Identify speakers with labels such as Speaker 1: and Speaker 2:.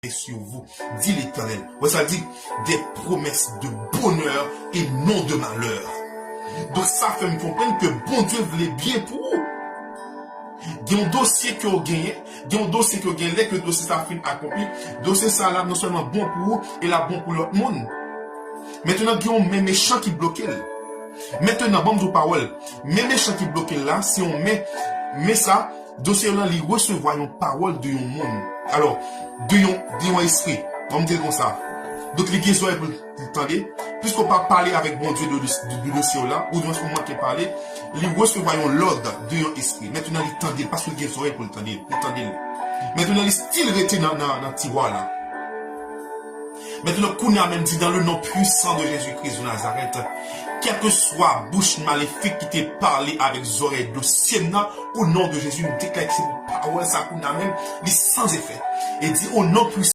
Speaker 1: sur vous, dit l'Éternel. Ouais, ça dit des promesses de bonheur et non de malheur. Donc ça fait me comprendre que bon Dieu voulait bien pour vous. Il y a un dossier que vous gagnez, il y a un dossier que vous gagnez, dès que le dossier ça finit accompli, le dossier ça là non seulement bon pour vous, et là bon pour l'autre monde. Maintenant, il y a un méchant qui bloque. Maintenant, bon de parole, même méchant qui bloque là, si on met ça, dossier là, il recevoir une parole de un monde. Alors, de un esprit. On me dit comme ça. Donc, les questions pour l'entendre, puisqu'on pas parler avec bon Dieu du dossier là, ou du moins ce moment qui parler, il recevoir l'ordre de un esprit. Maintenant, il tendait, parce que les questions pour l'entendre. Maintenant, il style rester dans le tiroir là. Maintenant, qu'on a même dit dans le nom puissant de Jésus-Christ de Nazareth, quelle que soit bouche maléfique qui t'ait parlé avec les oreilles de Sienna, au nom de Jésus, nous déclarons que c'est une parole, ça qu'on a même, sans effet. Et dit au nom puissant